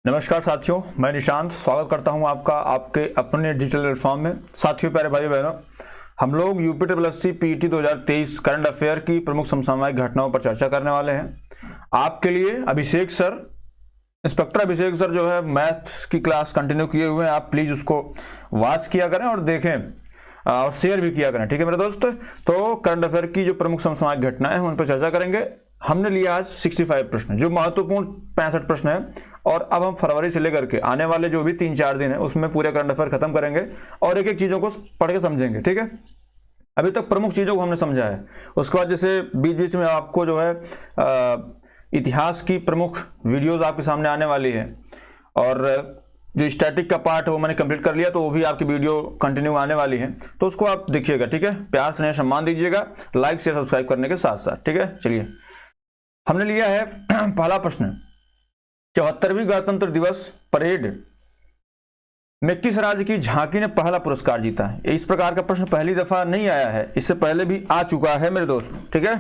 नमस्कार साथियों, मैं निशांत स्वागत करता हूं आपका आपके अपने डिजिटल प्लेटफॉर्म में। साथियों, प्यारे भाई बहनों, हम लोग यूपीएससी पीटी 2023 करंट अफेयर की प्रमुख समसामयिक घटनाओं पर चर्चा करने वाले हैं। आपके लिए अभिषेक सर, इंस्पेक्टर अभिषेक सर जो है मैथ्स की क्लास कंटिन्यू किए हुए हैं। आप प्लीज उसको वॉच किया करें और देखें और शेयर भी किया करें, ठीक है मेरे दोस्त। तो करंट अफेयर की जो प्रमुख समसामयिक घटनाएं हैं उन पर चर्चा करेंगे। हमने लिया आज 65 प्रश्न, जो महत्वपूर्ण 65 प्रश्न है, और अब हम फरवरी से लेकर के आने वाले जो भी 3-4 दिन है उसमें पूरे करंट अफेयर खत्म करेंगे और एक एक चीजों को पढ़ के समझेंगे, ठीक है। अभी तक प्रमुख चीजों को हमने समझा है, उसके बाद जैसे बीच बीच में आपको जो है इतिहास की प्रमुख वीडियोस आपके सामने आने वाली है, और जो स्टैटिक का पार्ट है वो मैंने कंप्लीट कर लिया, तो वो भी आपकी वीडियो कंटिन्यू आने वाली है, तो उसको आप देखिएगा, ठीक है। प्यार स्नेह सम्मान दीजिएगा, लाइक शेयर सब्सक्राइब करने के साथ साथ, ठीक है। चलिए, हमने लिया है पहला प्रश्न, 74वीं गणतंत्र दिवस परेड में किस राज्य की झांकी ने पहला पुरस्कार जीता है। इस प्रकार का प्रश्न पहली दफा नहीं आया है, इससे पहले भी आ चुका है मेरे दोस्त, ठीक है।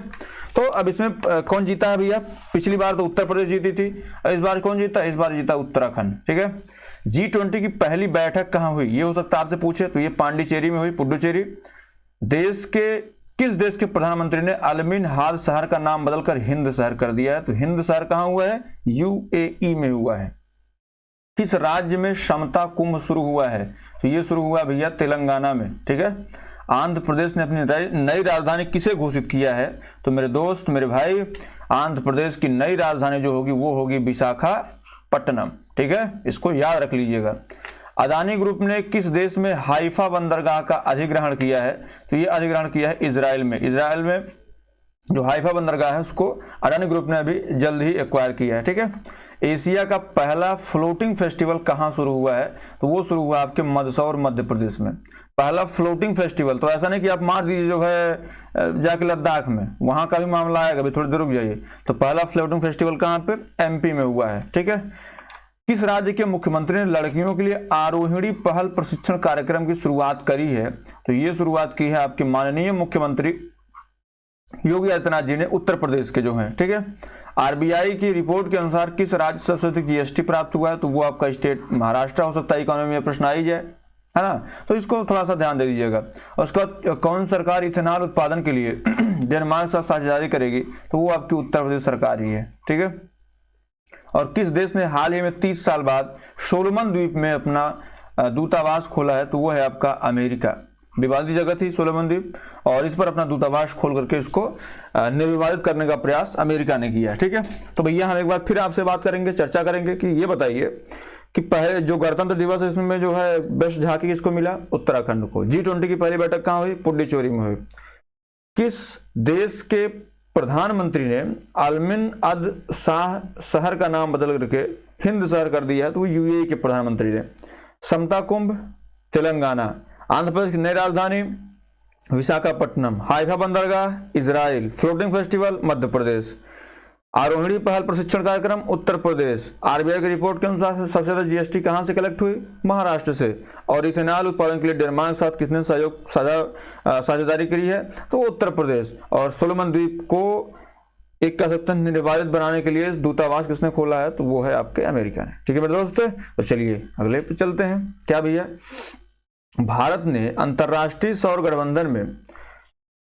तो अब इसमें कौन जीता है भैया? पिछली बार तो उत्तर प्रदेश जीती थी, इस बार कौन जीता? इस बार जीता उत्तराखंड, ठीक है। G20 की पहली बैठक कहां हुई, ये हो सकता है आपसे पूछे, तो ये पांडिचेरी में हुई, पुडुचेरी। किस देश के प्रधानमंत्री ने अलमिन हाल शहर का नाम बदलकर हिंद शहर कर दिया है? तो हिंद शहर कहां हुआ है? यूएई में हुआ है। किस राज्य में समता कुंभ शुरू हुआ है? तो ये शुरू हुआ भैया तेलंगाना में, ठीक है। आंध्र प्रदेश ने अपनी नई राजधानी किसे घोषित किया है? तो मेरे दोस्त, मेरे भाई, आंध्र प्रदेश की नई राजधानी जो होगी वो होगी विशाखापट्टनम, ठीक है। इसको याद रख लीजिएगा। अदानी ग्रुप ने किस देश में हाइफा बंदरगाह का अधिग्रहण किया है? तो ये अधिग्रहण किया है इजराइल में। इजराइल में जो हाइफा बंदरगाह है उसको अदानी ग्रुप ने अभी जल्द ही एक्वायर किया है, ठीक है। एशिया का पहला फ्लोटिंग फेस्टिवल कहाँ शुरू हुआ है? तो वो शुरू हुआ आपके मंदसौर मध्य प्रदेश में। पहला फ्लोटिंग फेस्टिवल, तो ऐसा नहीं कि आप मार दीजिए जो है जाके लद्दाख में, वहां का भी मामला आएगा, अभी थोड़ी देर रुक जाइए। तो पहला फ्लोटिंग फेस्टिवल कहाँ पे? एमपी में हुआ है, ठीक है। किस राज्य के मुख्यमंत्री ने लड़कियों के लिए आरोहिणी पहल प्रशिक्षण कार्यक्रम की शुरुआत करी है? तो ये शुरुआत की है आपके माननीय मुख्यमंत्री योगी आदित्यनाथ जी ने, उत्तर प्रदेश के जो हैं, ठीक है। आरबीआई की रिपोर्ट के अनुसार किस राज्य से सबसे अधिक जीएसटी प्राप्त हुआ है? तो वो आपका स्टेट महाराष्ट्र हो सकता है, इकोनॉमी में प्रश्न आ ही जाए, है ना। तो इसको थोड़ा सा ध्यान दे दीजिएगा। उसके बाद कौन सरकार इथेनॉल उत्पादन के लिए डेनमार्क के साथ साझेदारी करेगी? तो वो आपकी उत्तर प्रदेश सरकार ही है, ठीक है। और किस देश ने हाल ही में 30 साल बाद सोलोमन द्वीप में अपना दूतावास खोला है? तो वो है आपका अमेरिका। विवादित जगह थी सोलोमन द्वीप, और इस पर अपना दूतावास खोल करके इसको निर्विवादित करने का प्रयास अमेरिका ने किया है, ठीक है। तो भैया हम एक बार फिर आपसे बात करेंगे, चर्चा करेंगे कि ये बताइए कि पहले जो गणतंत्र दिवस है इसमें जो है बेस्ट झांकी किसको मिला? उत्तराखंड को। G20 की पहली बैठक कहाँ हुई? पुडुचेरी में हुई। किस देश के प्रधानमंत्री ने अलमिन अद शाह शहर का नाम बदल करके हिंद शहर कर दिया है? तो यूएई के प्रधानमंत्री ने। समता कुंभ तेलंगाना, आंध्र प्रदेश की नई राजधानी विशाखापट्टनम, हाइफा बंदरगाह Israel, floating festival Madhya Pradesh, आरोहिणी पहल प्रशिक्षण कार्यक्रम उत्तर प्रदेश। आरबीआई की रिपोर्ट के अनुसार सबसे ज्यादा जीएसटी कहां से कलेक्ट हुई? महाराष्ट्र से। और इथेनॉल उत्पादन के लिए डेनमार्क के साथ किसने साझेदारी करी है? तो उत्तर प्रदेश। और सोलोमन द्वीप को एक कह सकते हैं निर्विवादित बनाने के लिए दूतावास किसने खोला है? तो वो है आपके अमेरिका ने, ठीक है मेरे दोस्त। तो चलिए अगले पे चलते हैं। क्या भैया? भारत ने अंतरराष्ट्रीय सौर गठबंधन में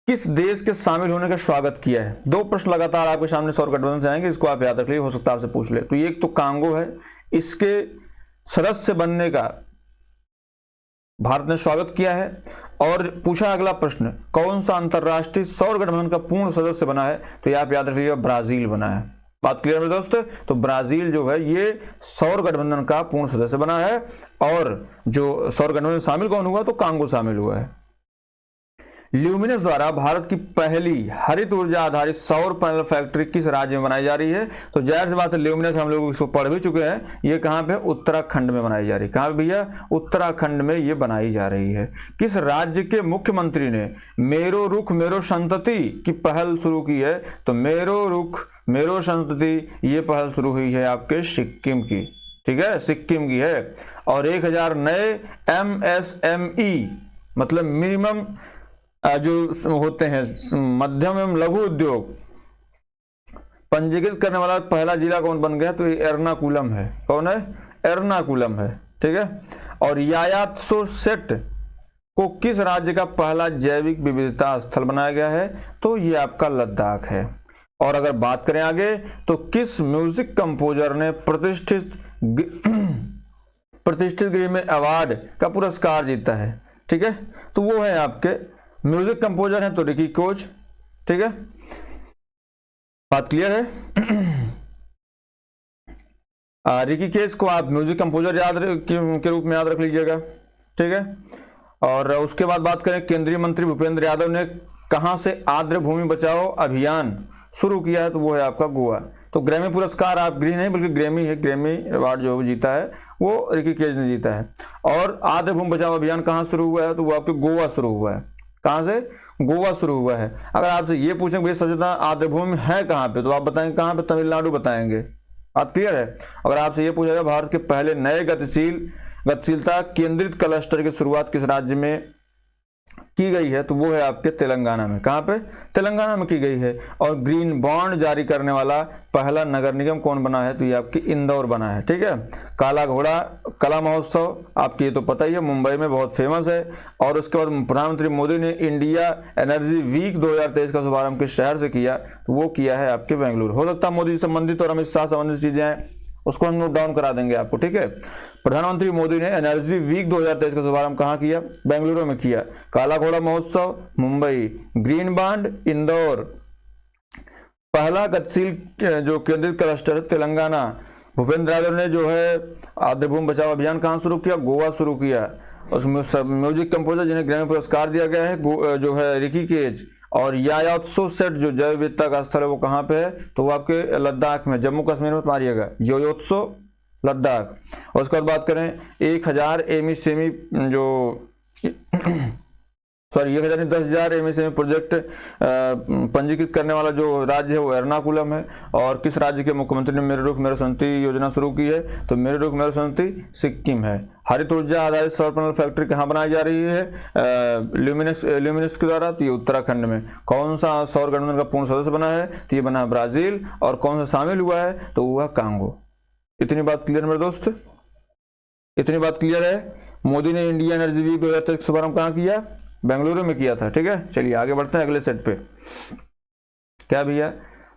किस देश के शामिल होने का स्वागत किया है? दो प्रश्न लगातार आपके सामने सौर गठबंधन से आएंगे, इसको आप याद रख लीजिए, हो सकता है आपसे पूछ ले। तो एक तो कांगो है, इसके सदस्य बनने का भारत ने स्वागत किया है। और पूछा अगला प्रश्न, कौन सा अंतरराष्ट्रीय सौर गठबंधन का पूर्ण सदस्य बना है? तो ये आप याद रखिएगा, ब्राजील बना है। बात क्लियर मेरे दोस्त? तो ब्राजील जो है ये सौर गठबंधन का पूर्ण सदस्य बना है। और जो सौर गठबंधन में शामिल कौन हुआ? तो कांगो शामिल हुआ है। ल्यूमिनस द्वारा भारत की पहली हरित ऊर्जा आधारित सौर पैनल फैक्ट्री किस राज्य में बनाई जा रही है? तो जाहिर सी बात है, ल्यूमिनस हम लोग इसको पढ़ भी चुके हैं। ये कहां पे? उत्तराखंड में बनाई जा रही है। कहां पे भैया? उत्तराखंड में ये बनाई जा रही है। किस राज्य के मुख्यमंत्री ने मेरो रुख मेरो संतति की पहल शुरू की है? तो मेरो रुख मेरो संतति ये पहल शुरू हुई है आपके सिक्किम की, ठीक है, सिक्किम की है। और 1000 नए MSME मतलब मिनिमम जो होते हैं मध्यम एवं लघु उद्योग पंजीकृत करने वाला पहला जिला कौन बन गया? तो ये एर्नाकुलम है। कौन है? एर्नाकुलम है, ठीक है। और यायात्सो सेट को किस राज्य का पहला जैविक विविधता स्थल बनाया गया है, तो ये आपका लद्दाख है। और अगर बात करें आगे तो किस म्यूजिक कंपोजर ने प्रतिष्ठित ग्रैमी अवार्ड का पुरस्कार जीता है, ठीक है, तो वो है आपके म्यूजिक कंपोजर हैं तो रिकी कोच, ठीक है। बात क्लियर है। रिकी केज को आप म्यूजिक कंपोजर के रूप में याद रख लीजिएगा, ठीक है। और उसके बाद बात करें केंद्रीय मंत्री भूपेंद्र यादव ने कहां से आर्द्र भूमि बचाओ अभियान शुरू किया है, तो वो है आपका गोवा। तो ग्रैमी पुरस्कार आप ग्रीन नहीं बल्कि ग्रैमी है, ग्रैमी अवार्ड जो जीता है वो रिकी केज ने जीता है। और आर्द्र भूमि बचाओ अभियान कहाँ शुरू हुआ है, तो वो आपके गोवा शुरू हुआ है। कहाँ से? गोवा शुरू हुआ है। अगर आपसे ये पूछें भाई सबसे ज्यादा आर्द्र भूमि है कहाँ पे, तो आप बताएंगे कहाँ पे, तमिलनाडु बताएंगे। बात क्लियर है। अगर आपसे ये पूछा जाए भारत के पहले नए गतिशीलता केंद्रित क्लस्टर की शुरुआत किस राज्य में की गई है, तो वो है आपके तेलंगाना में। कहाँ पे? तेलंगाना में की गई है। और ग्रीन बॉन्ड जारी करने वाला पहला नगर निगम कौन बना है, तो ये आपकी इंदौर बना है, ठीक है। काला घोड़ा कला महोत्सव आपकी ये तो पता ही है, मुंबई में बहुत फेमस है। और उसके बाद प्रधानमंत्री मोदी ने इंडिया एनर्जी वीक 2023 का शुभारंभ किस शहर से किया, तो वो किया है आपके बेंगलुरु। हो सकता है मोदी संबंधित और अमित शाह संबंधित चीजें हैं, उसको हम नोट डाउन करा देंगे आपको, ठीक है। प्रधानमंत्री मोदी ने एनर्जी वीक 2023 का शुभारंभ कहाँ किया? बेंगलुरु में किया। काला घोड़ा महोत्सव मुंबई, ग्रीन बॉन्ड इंदौर, पहला गतिशील जो केंद्रित क्लस्टर तेलंगाना। भूपेंद्र यादव ने जो है आर्द्र भूमि बचाओ अभियान कहाँ शुरू किया? गोवा शुरू किया। उसमें सब म्यूजिक कंपोजर जिन्हें ग्रैमी पुरस्कार दिया गया है जो है रिकी केज। और यायात्सो सेट जो जैव विविधता का स्थल है वो कहाँ पे है, तो वो आपके लद्दाख में, जम्मू कश्मीर में मारिएगा, यायात्सो लद्दाख। और उसके बाद बात करें 1000 एमएसएमई जो 10,000 एमएसएमई प्रोजेक्ट पंजीकृत करने वाला जो राज्य है वो एर्नाकुलम है। और किस राज्य के मुख्यमंत्री ने मेरे रुख मेरे संति योजना शुरू की है, तो मेरे रुख मेरे संति सिक्किम है। हरित ऊर्जा आधारित सौर पैनल फैक्ट्री कहाँ बनाई जा रही है? ल्यूमिनस के द्वारा, तो ये उत्तराखंड में। कौन सा सौर गठबंधन का पूर्ण सदस्य बना है, तो ये बना है ब्राजील। और कौन सा शामिल हुआ है, तो वो है कांगो। इतनी बात क्लियर मेरे दोस्त, इतनी बात क्लियर है। मोदी ने इंडिया एनर्जी वीक 2023 शुभारंभ कहाँ किया? बेंगलुरु में किया था, ठीक है। चलिए आगे बढ़ते हैं अगले सेट पे। क्या भैया,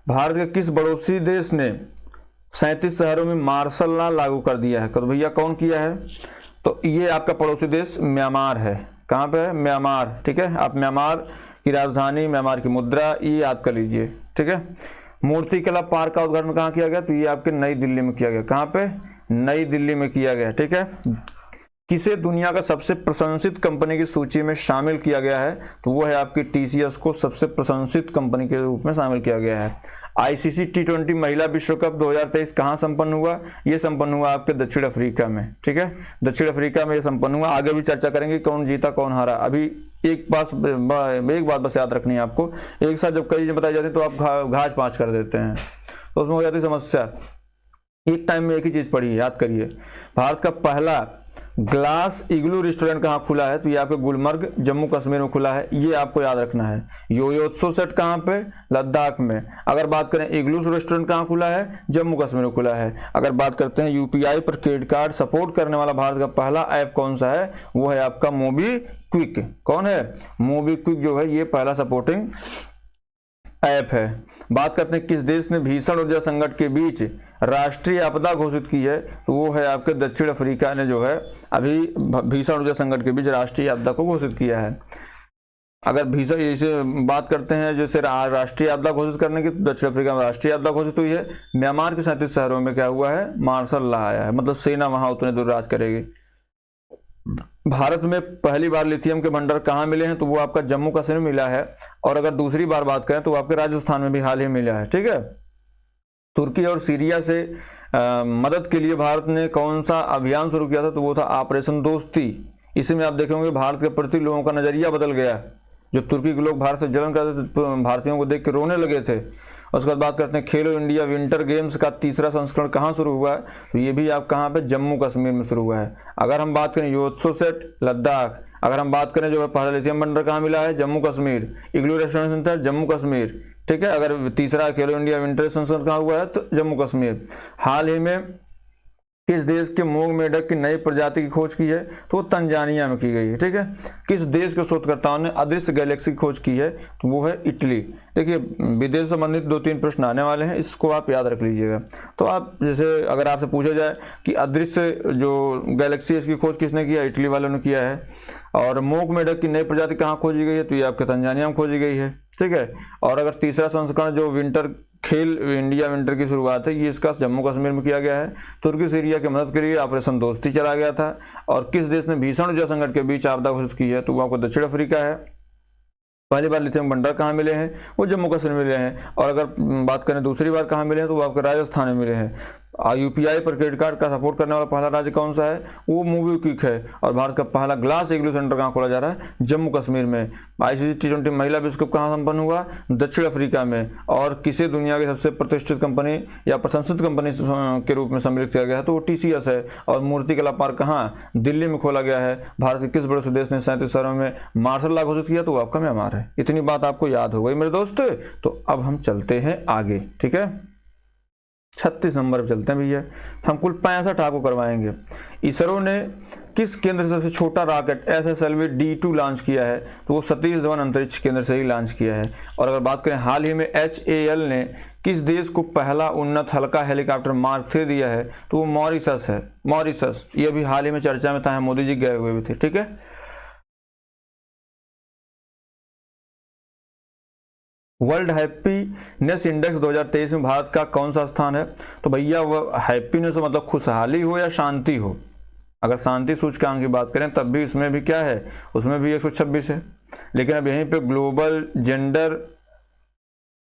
भारत के किस पड़ोसी देश ने 37 शहरों में मार्शल लॉ लागू कर दिया है? तो भैया कौन किया है, तो ये आपका पड़ोसी देश म्यांमार है। कहाँ पे है? म्यांमार, ठीक है। आप म्यांमार की राजधानी, म्यांमार की मुद्रा ये याद कर लीजिए, ठीक है। मूर्ति कला पार्क का उद्घाटन कहाँ किया गया, तो ये आपके नई दिल्ली में किया गया। कहाँ पे? नई दिल्ली में किया गया, ठीक है। किसे दुनिया का सबसे प्रशंसित कंपनी की सूची में शामिल किया गया है, तो वो है आपकी टीसीएस को सबसे प्रशंसित कंपनी के रूप में शामिल किया गया है। आईसीसी T20 महिला विश्व कप 2023 कहाँ संपन्न हुआ? ये संपन्न हुआ आपके दक्षिण अफ्रीका में, ठीक है। दक्षिण अफ्रीका में ये संपन्न हुआ। आगे भी चर्चा करेंगे कौन जीता कौन हारा। अभी एक बात बस याद रखनी है आपको, एक साथ जब कई चीजें बताई जाती है तो आप घास पाँच कर देते हैं, तो उसमें हो जाती समस्या। एक टाइम में एक ही चीज पढ़िए, याद करिए। भारत का पहला ग्लास इग्लू रेस्टोरेंट कहाँ खुला है, तो ये आपके गुलमर्ग जम्मू कश्मीर में खुला है, ये आपको याद रखना है। यायात्सो सेट कहाँ पे? लद्दाख में। अगर बात करें इग्लू रेस्टोरेंट कहाँ खुला है? जम्मू कश्मीर में खुला है। अगर बात करते हैं यूपीआई पर क्रेडिट कार्ड सपोर्ट करने वाला भारत का पहला ऐप कौन सा है, वो है आपका मोबीक्विक। कौन है? मोबीक्विक जो है ये पहला सपोर्टिंग ऐप है। बात करते हैं किस देश ने भीषण ऊर्जा संकट के बीच राष्ट्रीय आपदा घोषित की है, तो वो है आपके दक्षिण अफ्रीका ने जो है अभी भीषण ऊर्जा संकट के बीच राष्ट्रीय आपदा को घोषित किया है। अगर भीषण जैसे बात करते हैं जैसे राष्ट्रीय आपदा घोषित करने की, दक्षिण अफ्रीका में राष्ट्रीय आपदा घोषित हुई है। म्यांमार के 37 शहरों में क्या हुआ है? मार्शल लॉ आया है, मतलब सेना वहां उतने दूर राज करेगी। भारत में पहली बार लिथियम के भंडार कहाँ मिले हैं, तो वो आपका जम्मू कश्मीर में मिला है। और अगर दूसरी बार बात करें तो आपके राजस्थान में भी हाल ही मिला है, ठीक है। तुर्की और सीरिया से मदद के लिए भारत ने कौन सा अभियान शुरू किया था, तो वो था ऑपरेशन दोस्ती। इसमें आप देखेंगे भारत के प्रति लोगों का नजरिया बदल गया। जो तुर्की के लोग भारत से जलन करते थे, भारतीयों को देख के रोने लगे थे। उसके बाद बात करते हैं खेलो इंडिया विंटर गेम्स का तीसरा संस्करण कहाँ शुरू हुआ है, तो ये भी आप कहाँ पे? जम्मू कश्मीर में शुरू हुआ है। अगर हम बात करें यायात्सो सेट लद्दाख, अगर हम बात करें जो है पहला लिथियम भंडार कहाँ मिला है? जम्मू कश्मीर। इग्लू रेस्टोरेंट सेंटर जम्मू कश्मीर, ठीक है। अगर तीसरा खेलो इंडिया विंटर संस्करण कहाँ हुआ है, तो जम्मू कश्मीर। हाल ही में किस देश के मूंग मेढक की नई प्रजाति की खोज की है, तो वो तंजानिया में की गई है। ठीक है। किस देश के शोधकर्ताओं ने अदृश्य गैलेक्सी की खोज की है, तो वो है इटली। देखिए विदेश से संबंधित 2-3 प्रश्न आने वाले हैं, इसको आप याद रख लीजिएगा। तो आप जैसे अगर आपसे पूछा जाए कि अदृश्य जो गैलेक्सी है इसकी खोज किसने किया, इटली वालों ने किया है। और मूंग मेढक की नई प्रजाति कहाँ खोजी गई है, तो ये आपके तंजानिया में खोजी गई है। ठीक है। और अगर तीसरा संस्करण जो विंटर खेल इंडिया विंटर की शुरुआत है, ये इसका जम्मू कश्मीर में किया गया है। तुर्की सीरिया की मदद के लिए ऑपरेशन दोस्ती चला गया था। और किस देश ने भीषण ऊर्जा संकट के बीच आपदा घोषित की है, तो वो आपको दक्षिण अफ्रीका है। पहली बार लिथियम भंडार कहाँ मिले हैं, वो जम्मू कश्मीर में मिले हैं। और अगर बात करें दूसरी बार कहाँ मिले हैं, तो वो आपके राजस्थान में मिले हैं। यूपीआई पर क्रेडिट कार्ड का सपोर्ट करने वाला पहला राज्य कौन सा है, वो मोबीक्विक है। और भारत का पहला ग्लास इग्लू सेंटर कहाँ खोला जा रहा है, जम्मू कश्मीर में। आईसीसी T20 महिला विश्व कप कहाँ संपन्न हुआ, दक्षिण अफ्रीका में। और किसे दुनिया की सबसे प्रतिष्ठित कंपनी या प्रशंसित कंपनी के रूप में सम्मिलित किया गया है, तो वो TCS है। और मूर्तिकला पार्क कहाँ, दिल्ली में खोला गया है। भारत के किस बड़े देश ने 37 शहरों में मार्शल लॉ घोषित किया, तो वो आपका म्यांमार है। इतनी बात आपको याद हो गई मेरे दोस्त। तो अब हम चलते हैं आगे। ठीक है, 36 नंबर पर चलते हैं भैया। हम कुल 65 आपको करवाएंगे। इसरो ने किस केंद्र से सबसे छोटा रॉकेट SSLV D2 लॉन्च किया है, तो वो सतीश धवन अंतरिक्ष केंद्र से ही लॉन्च किया है। और अगर बात करें हाल ही में HAL ने किस देश को पहला उन्नत हल्का हेलीकॉप्टर मार्क 3 दिया है, तो वो मॉरिशस है। मॉरिशस ये अभी हाल ही में चर्चा में था, मोदी जी गए हुए भी थे। ठीक है। वर्ल्ड हैप्पीनेस इंडेक्स 2023 में भारत का कौन सा स्थान है, तो भैया वो हैप्पीनेस मतलब खुशहाली हो या शांति हो। अगर शांति सूचकांक की बात करें तब भी इसमें भी क्या है, उसमें भी 126 है। लेकिन अब यहीं पे ग्लोबल जेंडर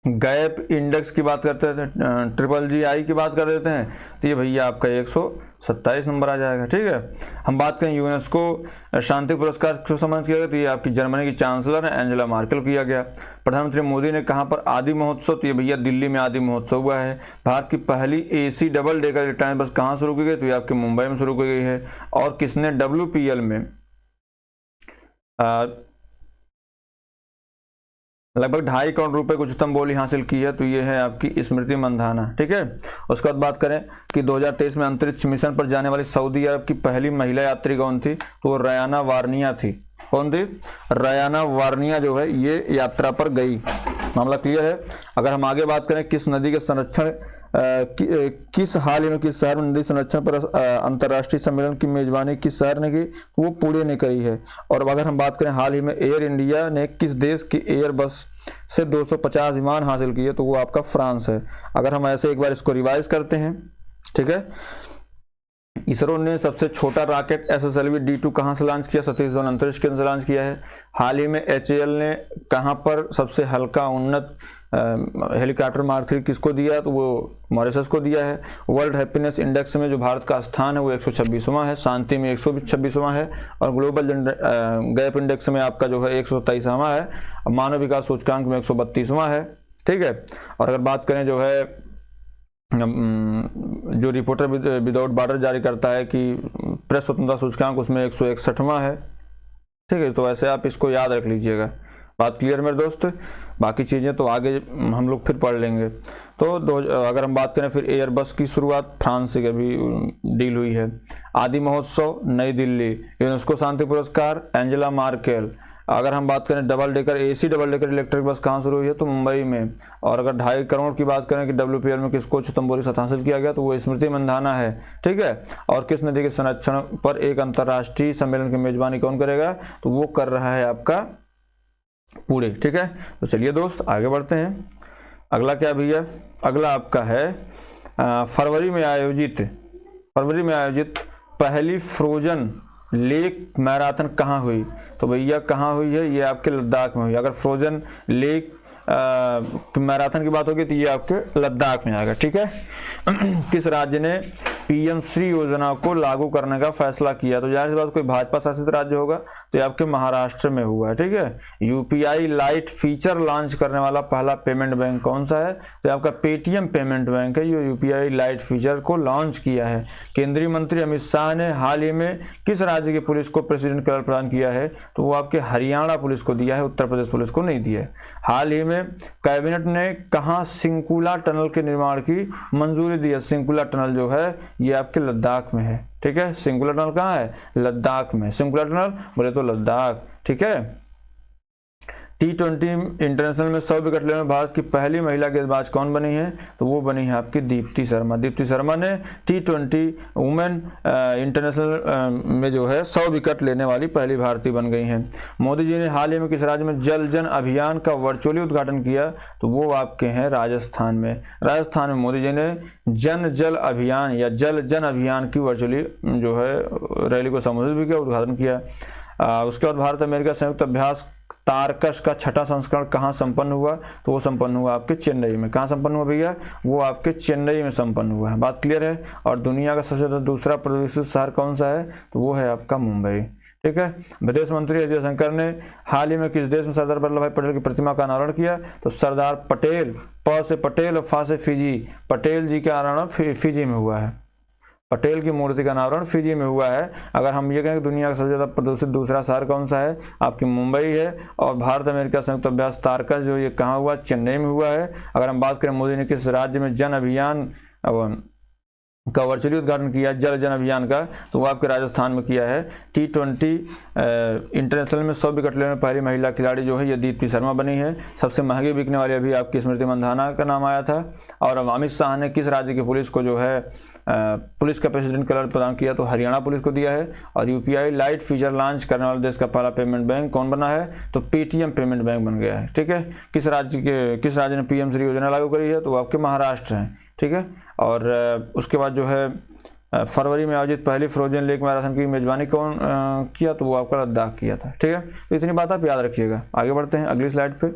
गैप इंडेक्स की बात करते हैं, GGI की बात कर देते हैं, तो ये भैया आपका 127 नंबर आ जाएगा। ठीक है। हम बात करें यूनेस्को शांति पुरस्कार को सम्मानित किया गया, तो ये आपकी जर्मनी की चांसलर है एंजेला मार्केल किया गया। प्रधानमंत्री मोदी ने कहाँ पर आदि महोत्सव, तो ये भैया दिल्ली में आदि महोत्सव हुआ है। भारत की पहली AC डबल डेकर इलेक्ट्रॉनिक बस कहाँ शुरू की गई, तो ये आपके मुंबई में शुरू की गई है। और किसने WPL में लगभग 2.5 करोड़ रुपए की उच्चतम बोली हासिल की है, तो ये है आपकी स्मृति मंधाना। ठीक है। उसके बाद बात करें कि 2023 में अंतरिक्ष मिशन पर जाने वाली सऊदी अरब की पहली महिला यात्री कौन थी, तो वो रयाना वारनिया थी। कौन थी, रयाना वारनिया जो है ये यात्रा पर गई। मामला क्लियर है। अगर हम आगे बात करें किस नदी के संरक्षण किस हाल ही में किस शहर में नदी संरक्षण पर अंतर्राष्ट्रीय सम्मेलन की मेजबानी किस शहर ने की, तो वो पुणे ने करी है। और अगर हम बात करें हाल ही में एयर इंडिया ने किस देश की एयर बस से 250 विमान हासिल किए, तो वो आपका फ्रांस है। अगर हम ऐसे एक बार इसको रिवाइज करते हैं। ठीक है। इसरो ने सबसे छोटा रॉकेट SSLV D2 कहाँ से लॉन्च किया, सतीश धवन अंतरिक्ष केंद्र से लॉन्च किया है। हाल ही में HAL ने कहाँ पर सबसे हल्का उन्नत हेलीकॉप्टर मार्क 3 किसको दिया, तो वो मॉरिशस को दिया है। वर्ल्ड हैप्पीनेस इंडेक्स में जो भारत का स्थान है वो 126वां है, शांति में 126वां है। और ग्लोबल गैप इंडेक्स में आपका जो है 127वां है। मानव विकास सूचकांक में 132वां है। ठीक है। और अगर बात करें जो है जो रिपोर्टर विदाउट बॉर्डर जारी करता है कि प्रेस स्वतंत्रता सूचकांक, उसमें 161वां है। ठीक है। तो ऐसे आप इसको याद रख लीजिएगा। बात क्लियर मेरे दोस्त। बाकी चीज़ें तो आगे हम लोग फिर पढ़ लेंगे। तो अगर हम बात करें फिर एयरबस की शुरुआत फ्रांस से अभी डील हुई है। आदि महोत्सव नई दिल्ली, यूनेस्को शांति पुरस्कार एंजेला मार्केल। अगर हम बात करें AC double decker electric bus कहाँ शुरू हुई है, तो मुंबई में। और अगर 2.5 करोड़ की बात करें कि WPL में किसको उच्चतम बोली हासिल किया गया, तो वो स्मृति मंधाना है। ठीक है। और किस नदी के संरक्षण पर एक अंतर्राष्ट्रीय सम्मेलन की मेजबानी कौन करेगा, तो वो कर रहा है आपका पुणे। ठीक है। तो चलिए दोस्त आगे बढ़ते हैं। अगला क्या भैया, अगला आपका है फरवरी में आयोजित पहली फ्रोजन लेक मैराथन कहाँ हुई, तो भैया कहाँ हुई है, ये आपके लद्दाख में हुई। अगर फ्रोजन लेक मैराथन की बात होगी तो ये आपके लद्दाख में आएगा। ठीक है। किस राज्य ने PM श्री योजना को लागू करने का फैसला किया, तो जाहिर सी बात कोई भाजपा शासित राज्य होगा, तो ये आपके महाराष्ट्र में हुआ है। ठीक है, यूपीआई लाइट फीचर लॉन्च करने वाला पहला पेमेंट बैंक कौन सा है? तो आपका पेटीएम पेमेंट बैंक है, ये यूपीआई लाइट फीचर को लॉन्च किया है। केंद्रीय मंत्री अमित शाह ने हाल ही में किस राज्य की पुलिस को प्रेसिडेंट कलर प्रदान किया है? तो वो आपके हरियाणा पुलिस को दिया है, उत्तर प्रदेश पुलिस को नहीं दिया है। हाल ही में कैबिनेट ने कहाँ सिंकुला टनल के निर्माण की मंजूरी दी है? सिंकुला टनल जो है ये आपके लद्दाख में है। ठीक है, सिंकुला टनल कहाँ है? लद्दाख में। सिंकुला टनल बोले तो लद्दाख। ठीक है, T20 इंटरनेशनल में 100 विकेट लेने में भारत की पहली महिला गेंदबाज कौन बनी है? तो वो बनी है आपकी दीप्ति शर्मा। दीप्ति शर्मा ने T20 वुमेन इंटरनेशनल में जो है 100 विकेट लेने वाली पहली भारतीय बन गई हैं। मोदी जी ने हाल ही में किस राज्य में जल जन अभियान का वर्चुअली उद्घाटन किया? तो वो आपके हैं राजस्थान में। राजस्थान में मोदी जी ने जन जल अभियान या जल जन अभियान की वर्चुअली जो है रैली को संबोधित भी किया, उद्घाटन किया। उसके बाद भारत अमेरिका संयुक्त अभ्यास तारकश का छठा संस्करण कहाँ संपन्न हुआ? तो वो संपन्न हुआ आपके चेन्नई में। कहाँ संपन्न हुआ भैया? वो आपके चेन्नई में संपन्न हुआ है। बात क्लियर है। और दुनिया का सबसे ज्यादा दूसरा प्रदूषित शहर कौन सा है? तो वो है आपका मुंबई। ठीक है, विदेश मंत्री एस जयशंकर ने हाल ही में किस देश में सरदार वल्लभ भाई पटेल की प्रतिमा का अनावरण किया? तो सरदार पटेल, प से पटेल और फा से फिजी, पटेल जी का अनावरण फिजी में हुआ है। पटेल की मूर्ति का अनावरण फिजी में हुआ है। अगर हम ये कहें कि दुनिया का सबसे ज्यादा प्रदूषित दूसरा शहर कौन सा है? आपकी मुंबई है। और भारत अमेरिका संयुक्त अभ्यास तारकश जो ये कहाँ हुआ? चेन्नई में हुआ है। अगर हम बात करें मोदी ने किस राज्य में जन अभियान का वर्चुअली उद्घाटन किया जल जन अभियान का? तो वो आपके राजस्थान में किया है। T20 इंटरनेशनल में 100 विकेट लेने में पहली महिला खिलाड़ी जो है ये दीप्ति शर्मा बनी है। सबसे महंगी बिकने वाली अभी आपकी स्मृति मंधाना का नाम आया था। और अमित शाह ने किस राज्य की पुलिस को जो है पुलिस का प्रेसिडेंट कलर प्रदान किया? तो हरियाणा पुलिस को दिया है। और यूपीआई लाइट फीचर लॉन्च करने वाले देश का पहला पेमेंट बैंक कौन बना है? तो पेटीएम पेमेंट बैंक बन गया है। ठीक है, किस राज्य ने PM श्री योजना लागू करी है? तो वो आपके महाराष्ट्र है। ठीक है, और उसके बाद जो है फरवरी में आयोजित पहली फ्रोजन लेक मैराथन की मेजबानी कौन किया? तो वो आपका लद्दाख किया था। ठीक है, तो इतनी बात आप याद रखिएगा। आगे बढ़ते हैं अगली स्लाइड पे,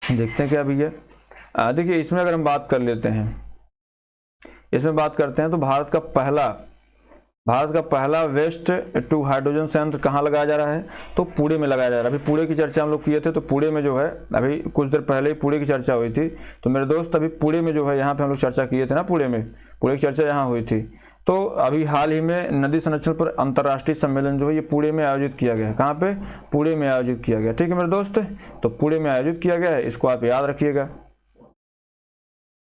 देखते हैं क्या भैया। देखिए इसमें अगर हम बात कर लेते हैं, इसमें बात करते हैं तो भारत का पहला वेस्ट टू हाइड्रोजन संयंत्र कहाँ लगाया जा रहा है? तो पुणे में लगाया जा रहा है। अभी पुणे की चर्चा हम लोग किए थे, तो पुणे में जो है अभी कुछ देर पहले ही पुणे की चर्चा हुई थी। तो मेरे दोस्त अभी पुणे में जो है यहाँ पे हम लोग चर्चा किए थे ना, पुणे की चर्चा यहाँ हुई थी। तो अभी हाल ही में नदी संरक्षण पर अंतर्राष्ट्रीय सम्मेलन जो है ये पुणे में आयोजित किया गया है। कहाँ पे? पुणे में आयोजित किया गया। ठीक है मेरे दोस्त, तो पुणे में आयोजित किया गया है, इसको आप याद रखिएगा।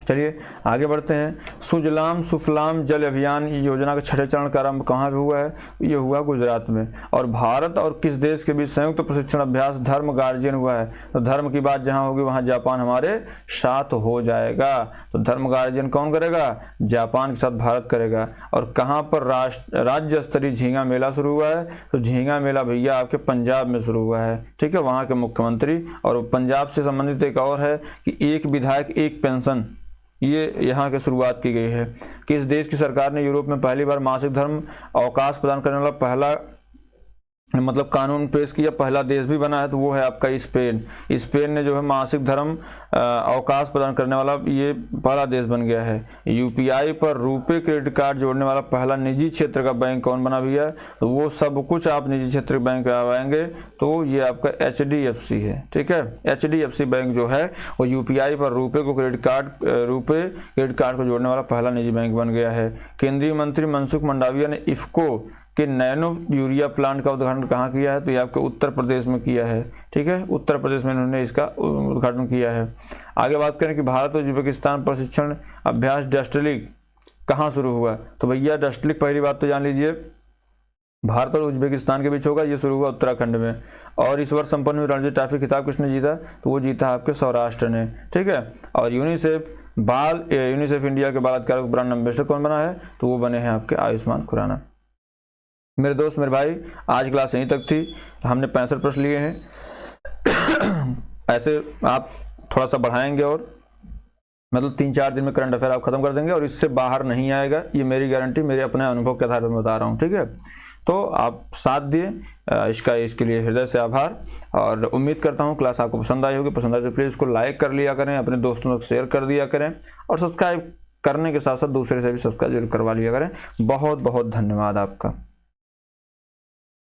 चलिए आगे बढ़ते हैं। सुजलाम सुफलाम जल अभियान योजना के छठे चरण का आरंभ कहाँ पे हुआ है? ये हुआ गुजरात में। और भारत और किस देश के बीच संयुक्त प्रशिक्षण अभ्यास धर्म गार्जियन हुआ है? तो धर्म की बात जहाँ होगी वहाँ जापान हमारे साथ हो जाएगा। तो धर्म गार्जियन कौन करेगा? जापान के साथ भारत करेगा। और कहाँ पर राज्य स्तरीय झींगा मेला शुरू हुआ है? तो झींगा मेला भैया आपके पंजाब में शुरू हुआ है। ठीक है, वहाँ के मुख्यमंत्री। और पंजाब से संबंधित एक और है कि एक विधायक एक पेंशन, ये यहाँ की शुरुआत की गई है। किस देश की सरकार ने यूरोप में पहली बार मासिक धर्म अवकाश प्रदान करने वाला पहला मतलब कानून पेश किया? पहला देश भी बना है, तो वो है आपका स्पेन। स्पेन ने जो है मासिक धर्म अवकाश प्रदान करने वाला ये पहला देश बन गया है। यूपीआई पर रुपे क्रेडिट कार्ड जोड़ने वाला पहला निजी क्षेत्र का बैंक कौन बना भैया? तो वो सब कुछ आप निजी क्षेत्र के बैंक आएंगे तो ये आपका HDFC है। ठीक है, HDFC बैंक जो है वो यूपीआई पर रुपे क्रेडिट कार्ड को जोड़ने वाला पहला निजी बैंक बन गया है। केंद्रीय मंत्री मनसुख मंडाविया ने इफ्को कि नैनो यूरिया प्लांट का उद्घाटन कहाँ किया है? तो ये आपके उत्तर प्रदेश में किया है। ठीक है, उत्तर प्रदेश में इन्होंने इसका उद्घाटन किया है। आगे बात करें कि भारत और उज्बेकिस्तान प्रशिक्षण अभ्यास डस्टलिग कहाँ शुरू हुआ? तो भैया डस्टलिग पहली बात तो जान लीजिए भारत और उज्बेकिस्तान के बीच होगा। ये शुरू हुआ उत्तराखंड में। और इस वर्ष संपन्न हुई रणजी ट्रॉफी खिताब किसने जीता? तो वो जीता आपके सौराष्ट्र ने। ठीक है, और यूनिसेफ इंडिया के बाल अधिकारों के ब्रांड एम्बेसडर कौन बना है? तो वो बने हैं आपके आयुष्मान खुराना। मेरे दोस्त मेरे भाई आज क्लास यहीं तक थी। हमने 65 प्रश्न लिए हैं। ऐसे आप थोड़ा सा बढ़ाएंगे और मतलब 3-4 दिन में करंट अफेयर आप खत्म कर देंगे और इससे बाहर नहीं आएगा, ये मेरी गारंटी, मेरे अपने अनुभव के आधार पर बता रहा हूँ। ठीक है, तो आप साथ दिए, इसके लिए हृदय से आभार। और उम्मीद करता हूँ क्लास आपको पसंद आई होगी। पसंद आए तो प्लीज़ इसको लाइक कर लिया करें, अपने दोस्तों तक शेयर कर दिया करें और सब्सक्राइब करने के साथ साथ दूसरे से भी सब्सक्राइब जरूर करवा लिया करें। बहुत बहुत धन्यवाद आपका।